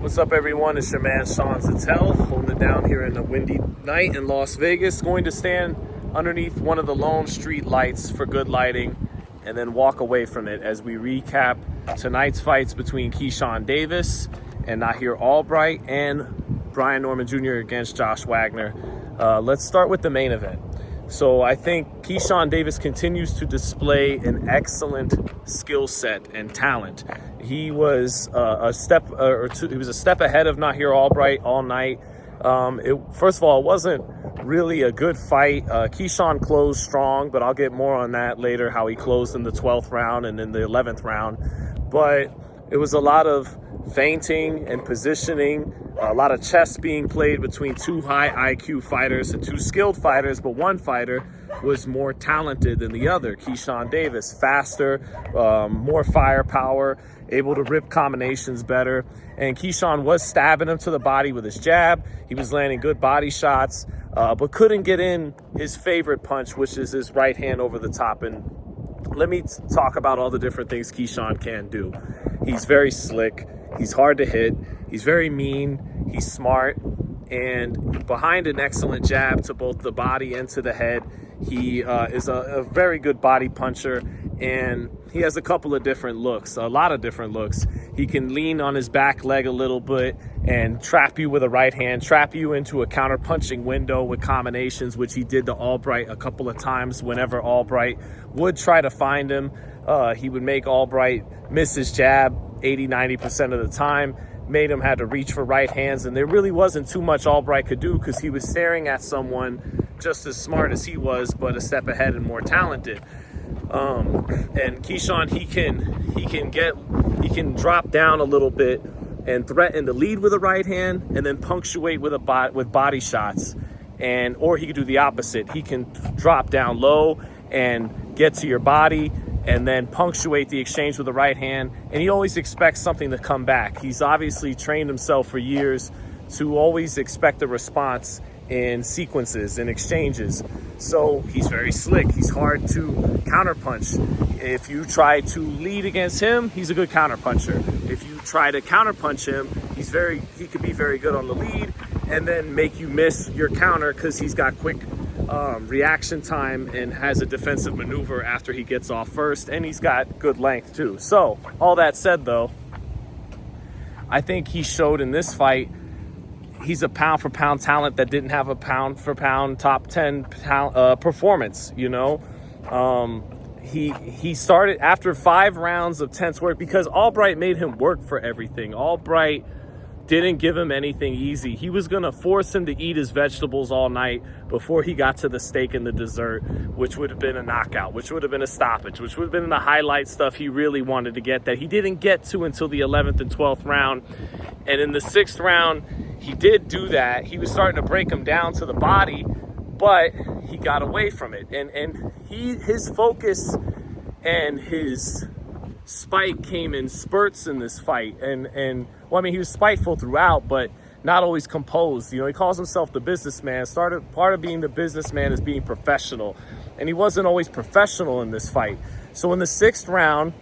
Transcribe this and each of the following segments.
What's up, everyone? It's your man Sean Zittel, holding it down here in a windy night in Las Vegas. Going to stand underneath one of the lone street lights for good lighting and then walk away from it as we recap tonight's fights between Keyshawn Davis and Nahir Albright and Brian Norman Jr. against Josh Wagner. Let's start with the main event. So I think Keyshawn Davis continues to display an excellent skill set and talent. He was a step ahead of Nahir Albright all night. First of all, it wasn't really a good fight. Keyshawn closed strong, but I'll get more on that later, how he closed in the 12th round and in the 11th round. But it was a lot of feinting and positioning, a lot of chess being played between two high IQ fighters and two skilled fighters, but one fighter was more talented than the other. Keyshawn Davis, faster, more firepower, able to rip combinations better. And Keyshawn was stabbing him to the body with his jab. He was landing good body shots, but couldn't get in his favorite punch, which is his right hand over the top. And let me talk about all the different things Keyshawn can do. He's very slick. He's hard to hit. He's very mean. He's smart. And behind an excellent jab to both the body and to the head, he is a very good body puncher. And he has a couple of different looks, a lot of different looks. He can lean on his back leg a little bit and trap you with a right hand, trap you into a counter punching window with combinations, which he did to Albright a couple of times. Whenever Albright would try to find him, he would make Albright miss his jab 80-90% of the time, made him had to reach for right hands, and there really wasn't too much Albright could do because he was staring at someone just as smart as he was, but a step ahead and more talented. And Keyshawn, he can drop down a little bit and threaten to lead with a right hand and then punctuate with body shots, or he could do the opposite. He can drop down low and get to your body and then punctuate the exchange with the right hand, and he always expects something to come back. He's obviously trained himself for years to always expect a response in sequences and exchanges. So he's very slick. He's hard to counterpunch. If you try to lead against him, he's a good counterpuncher. If you try to counterpunch him, he could be very good on the lead and then make you miss your counter because he's got quick reaction time and has a defensive maneuver after he gets off first, and he's got good length too. So all that said, though, I think he showed in this fight he's a pound for pound talent that didn't have a pound for pound top 10 performance. He started after 5 rounds of tense work because Albright made him work for everything. Albright didn't give him anything easy. He was going to force him to eat his vegetables all night before he got to the steak and the dessert, which would have been a knockout, which would have been a stoppage, which would have been the highlight stuff he really wanted to get that he didn't get to until the 11th and 12th round. And in the 6th round, he did do that. He was starting to break him down to the body, but he got away from it. And his focus and his spite came in spurts in this fight. Well, I mean, he was spiteful throughout, but not always composed. He calls himself the businessman. Part of being the businessman is being professional, and he wasn't always professional in this fight. So in the 6th round,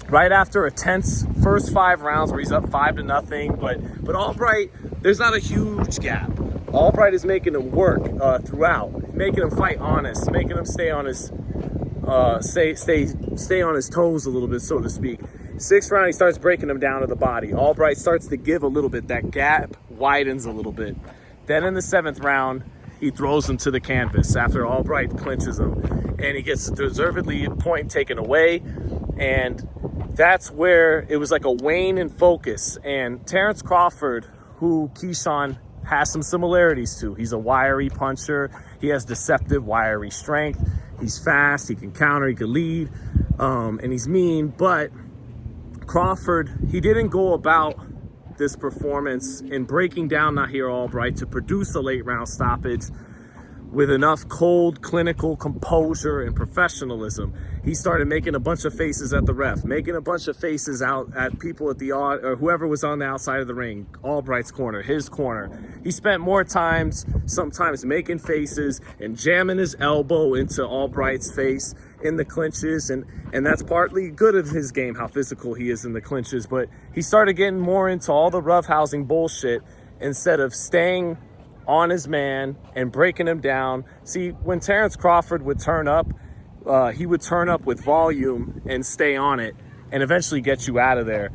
right after a tense first 5 rounds where he's up 5-0, but Albright, there's not a huge gap. Albright is making him work throughout, making him fight honest, making him stay on his stay on his toes a little bit, so to speak. 6th round, he starts breaking him down to the body. Albright starts to give a little bit. That gap widens a little bit. Then in the 7th round, he throws him to the canvas after Albright clinches him, and he gets deservedly a point taken away. And that's where it was like a wane in focus. And Terrence Crawford, who Keyshawn has some similarities to, he's a wiry puncher. He has deceptive, wiry strength. He's fast. He can counter. He can lead. And he's mean. But Crawford, he didn't go about this performance in breaking down Nahir Albright to produce a late round stoppage with enough cold, clinical composure and professionalism, he started making a bunch of faces at the ref, making a bunch of faces out at people at the or whoever was on the outside of the ring, Albright's corner, his corner. He spent more times, sometimes making faces and jamming his elbow into Albright's face in the clinches, and that's partly good of his game, how physical he is in the clinches, but he started getting more into all the roughhousing bullshit instead of staying on his man and breaking him down. See, when Terrence Crawford would turn up, he would turn up with volume and stay on it and eventually get you out of there.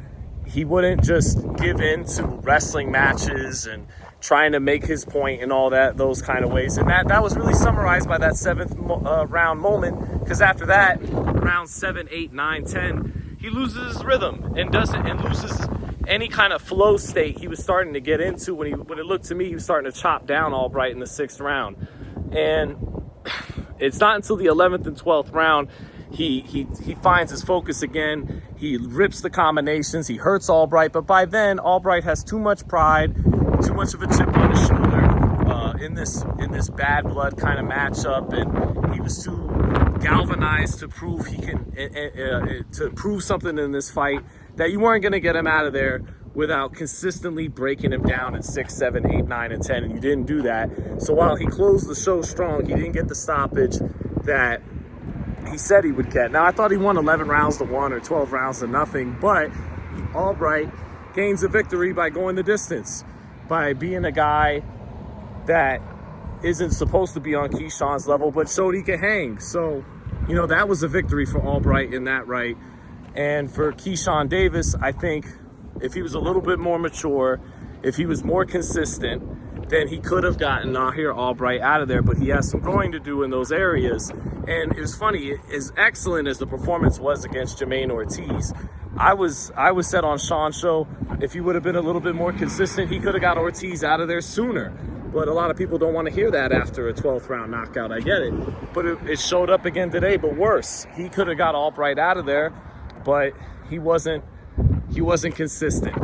He wouldn't just give in to wrestling matches and trying to make his point and all that, those kind of ways. And that was really summarized by that 7th round moment, because after that, round 7, 8, 9, 10, he loses his rhythm and loses any kind of flow state he was starting to get into. When it looked to me, he was starting to chop down Albright in the 6th round. And it's not until the 11th and 12th round he finds his focus again. He rips the combinations, he hurts Albright, but by then Albright has too much pride, too much of a chip on his shoulder in this bad blood kind of matchup, and he was too galvanized to prove he can to prove something in this fight, that you weren't going to get him out of there without consistently breaking him down at 6, 7, 8, 9, and 10, and you didn't do that. So while he closed the show strong, he didn't get the stoppage that he said he would get. Now, I thought he won 11 rounds to 1 or 12 rounds to nothing, but Albright gains a victory by going the distance, by being a guy that isn't supposed to be on Keyshawn's level, but showed he can hang. So, that was a victory for Albright in that right. And for Keyshawn Davis, I think if he was a little bit more mature, if he was more consistent, then he could have gotten Nahir Albright out of there, but he has some growing to do in those areas. And it was funny, as excellent as the performance was against Jermaine Ortiz, I was set on Sean's show, if he would have been a little bit more consistent, he could have got Ortiz out of there sooner. But a lot of people don't want to hear that after a 12th round knockout. I get it. But it showed up again today, but worse. He could have got Albright out of there, but he wasn't consistent.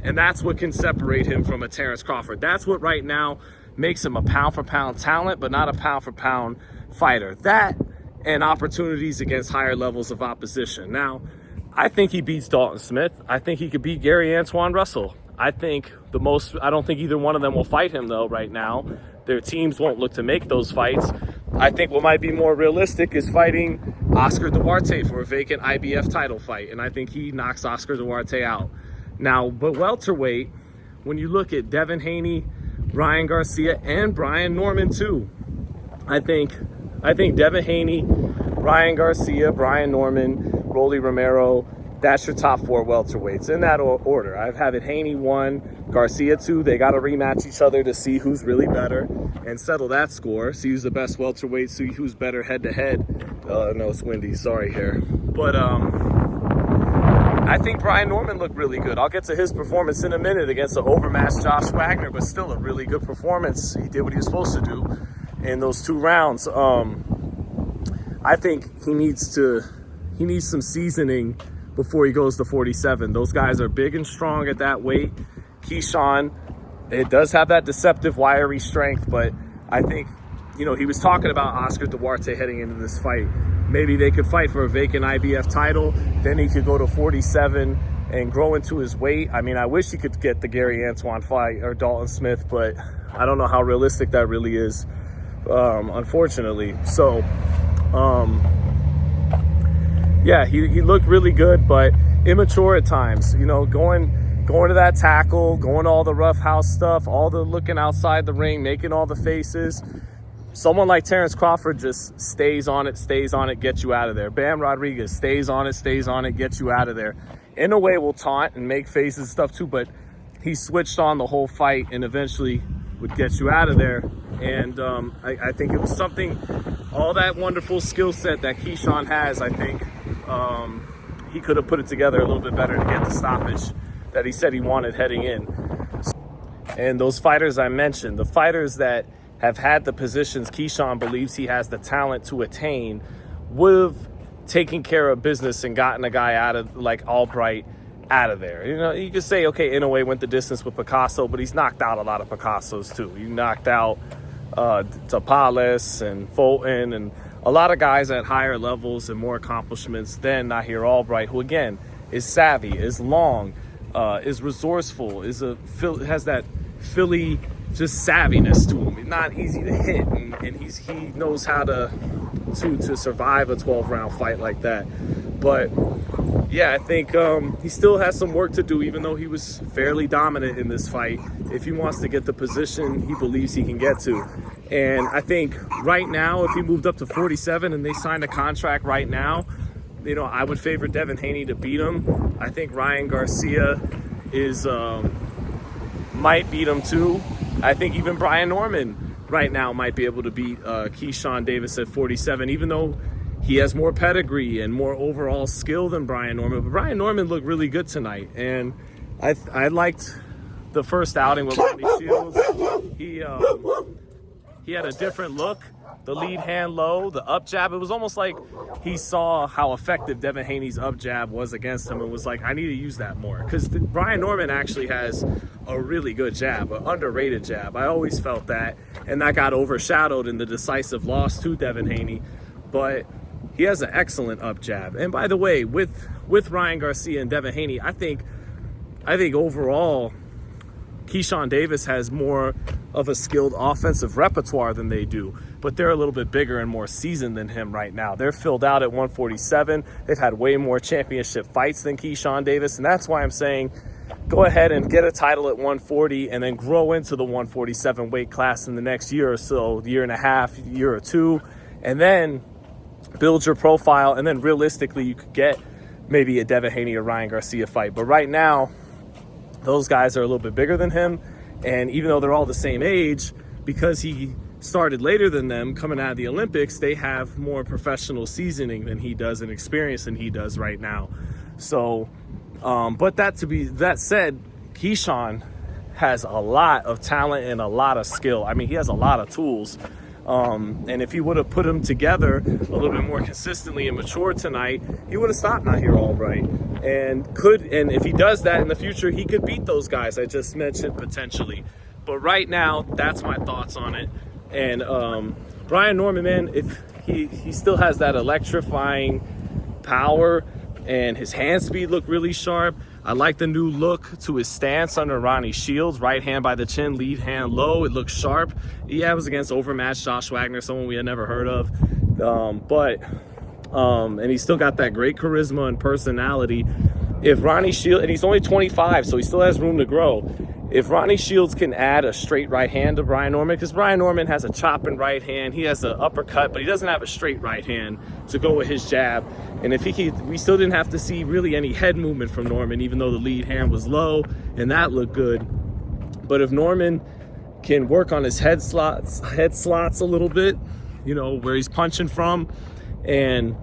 And that's what can separate him from a Terrence Crawford. That's what right now makes him a pound-for-pound talent, but not a pound-for-pound fighter. That and opportunities against higher levels of opposition. Now, I think he beats Dalton Smith. I think he could beat Gary Antoine Russell. I don't think either one of them will fight him, though, right now. Their teams won't look to make those fights. I think what might be more realistic is fighting Oscar Duarte for a vacant IBF title fight, and I think he knocks Oscar Duarte out. Now, but welterweight, when you look at Devin Haney, Ryan Garcia, and Brian Norman too, I think Devin Haney, Ryan Garcia, Brian Norman, Rolly Romero, that's your top 4 welterweights in that order. I've had it Haney 1, Garcia 2. They got to rematch each other to see who's really better and settle that score. See who's the best welterweight, see who's better head to head. No, it's windy. Sorry here. But I think Brian Norman looked really good. I'll get to his performance in a minute against an overmatched Josh Wagner, but still a really good performance. He did what he was supposed to do in those 2 rounds. I think he needs some seasoning before he goes to 47. Those guys are big and strong at that weight. Keyshawn, it does have that deceptive, wiry strength, but I think, he was talking about Oscar Duarte heading into this fight. Maybe they could fight for a vacant IBF title, then he could go to 47 and grow into his weight. I mean, I wish he could get the Gary Antoine fight or Dalton Smith, but I don't know how realistic that really is, unfortunately. So, yeah, he looked really good, but immature at times. Going to that tackle, going to all the rough house stuff, all the looking outside the ring, making all the faces. Someone like Terrence Crawford just stays on it, gets you out of there. Bam Rodriguez stays on it, gets you out of there. In a way, will taunt and make faces and stuff too, but he switched on the whole fight and eventually would get you out of there. And I think it was something, all that wonderful skill set that Keyshawn has, I think he could have put it together a little bit better to get the stoppage that he said he wanted heading in. And those fighters I mentioned, the fighters that have had the positions Keyshawn believes he has the talent to attain, would have taken care of business and gotten a guy out of, like Albright, out of there. You could say, okay, Inoue went the distance with Picasso, but he's knocked out a lot of Picassos too. He knocked out Tapales and Fulton and a lot of guys at higher levels and more accomplishments than Nahir Albright, who again is savvy, is long, is resourceful, has that Philly just savviness to him. It's not easy to hit, and he knows how to survive a 12-round fight like that. But yeah, I think he still has some work to do, even though he was fairly dominant in this fight, if he wants to get the position he believes he can get to. And I think right now, if he moved up to 47 and they signed a contract right now, you know, I would favor Devin Haney to beat him. I think Ryan Garcia might beat him too. I think even Brian Norman right now might be able to beat Keyshawn Davis at 47, even though he has more pedigree and more overall skill than Brian Norman. But Brian Norman looked really good tonight, and I liked the first outing with Ronnie Shields. He had a different look. The lead hand low, the up jab. It was almost like he saw how effective Devin Haney's up jab was against him and was like, I need to use that more. Because Brian Norman actually has a really good jab, an underrated jab. I always felt that. And that got overshadowed in the decisive loss to Devin Haney. But he has an excellent up jab. And by the way, with Ryan Garcia and Devin Haney, I think overall, Keyshawn Davis has more of a skilled offensive repertoire than they do, but they're a little bit bigger and more seasoned than him right now. They're filled out at 147. They've had way more championship fights than Keyshawn Davis, and that's why I'm saying go ahead and get a title at 140 and then grow into the 147 weight class in the next year or so, year and a half, year or two, and then build your profile, and then realistically you could get maybe a Devin Haney or Ryan Garcia fight. But right now, those guys are a little bit bigger than him, and even though they're all the same age, because he started later than them coming out of the Olympics, they have more professional seasoning than he does and experience than he does right now. So, but that said, Keyshawn has a lot of talent and a lot of skill. I mean, he has a lot of tools. And if he would have put them together a little bit more consistently and mature tonight, he would have stopped Nahir Albright. And if he does that in the future, he could beat those guys I just mentioned potentially. But right now, that's my thoughts on it. And Brian Norman, man, if he still has that electrifying power, and his hand speed looked really sharp. I like the new look to his stance under Ronnie Shields. Right hand by the chin, lead hand low. It looks sharp. Yeah, it was against overmatched Josh Wagner, someone we had never heard of. And he's still got that great charisma and personality. If Ronnie Shields, and he's only 25, so he still has room to grow. If Ronnie Shields can add a straight right hand to Brian Norman, because Brian Norman has a chopping right hand, he has an uppercut, but he doesn't have a straight right hand to go with his jab. And if we still didn't have to see really any head movement from Norman, even though the lead hand was low, and that looked good. But if Norman can work on his head slots a little bit, you know, where he's punching from, and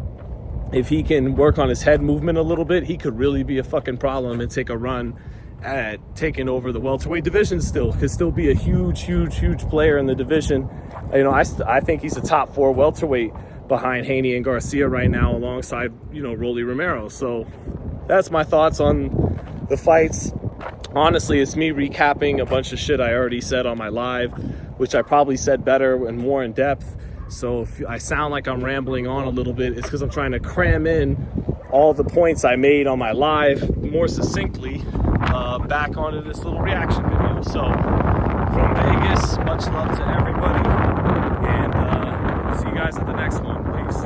if he can work on his head movement a little bit, he could really be a fucking problem and take a run at taking over the welterweight division. Could still be a huge player in the division. You know, I think he's a top 4 welterweight behind Haney and Garcia right now, alongside, you know, Rolly Romero. So that's my thoughts on the fights. Honestly, it's me recapping a bunch of shit I already said on my live, which I probably said better and more in depth. So if I sound like I'm rambling on a little bit, it's because I'm trying to cram in all the points I made on my live more succinctly back onto this little reaction video. So from Vegas, much love to everybody, and see you guys at the next one. Peace.